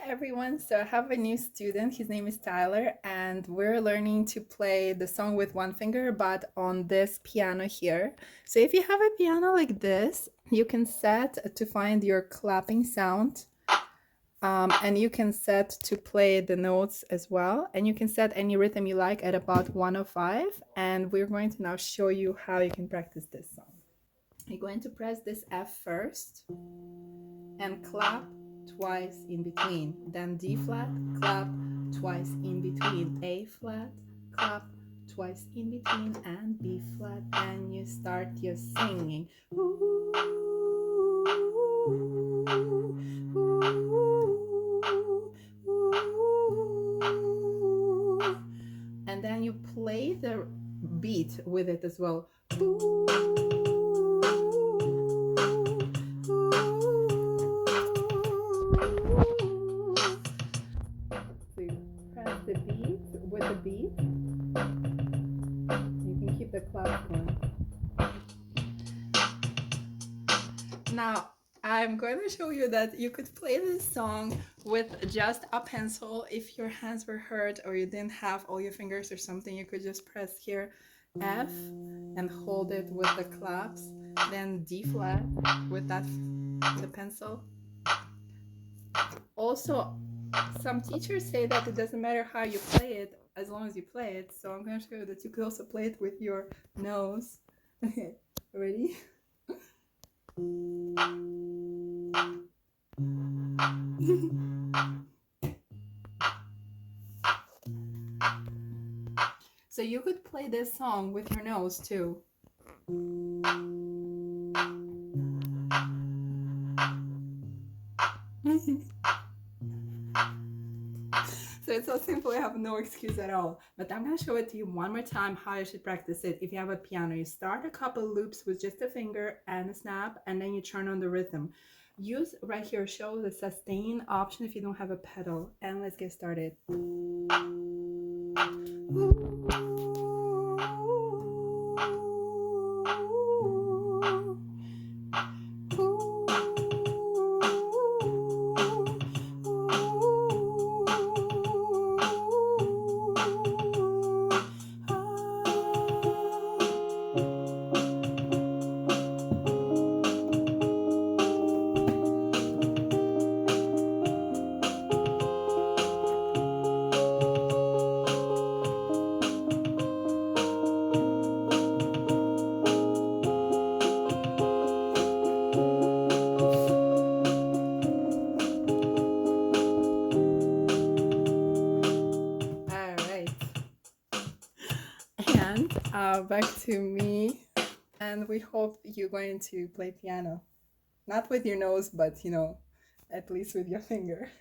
everyone. So I have a new student. His name is Tyler, and we're learning to play the song with one finger, but on this piano here. So if you have a piano like this, you can set to find your clapping sound, and you can set to play the notes as well. And you can set any rhythm you like at about 105. And we're going to now show you how you can practice this song. You're going to press this F first and clap twice in between. Then D flat, clap twice in between. A flat, clap twice in between, and B flat. Then you start your singing. Ooh, ooh, ooh. And then you play the beat with it as well. Ooh. Press the beat with the beat. You can keep the clap going. Now, I'm going to show you that you could play this song with just a pencil. If your hands were hurt or you didn't have all your fingers or something, you could just press here F and hold it with the claps. Then D flat with the pencil. Also, some teachers say that it doesn't matter how you play it as long as you play it. So I'm going to show you that you could also play it with your nose. Okay, ready? So you could play this song with your nose too. So it's so simple, you have no excuse at all. But I'm going to show it to you one more time how you should practice it. If you have a piano, you start a couple loops with just a finger and a snap, and then you turn on the rhythm. Use right here, show the sustain option if you don't have a pedal. And let's get started. And back to me, and we hope you're going to play piano, not with your nose, but at least with your finger.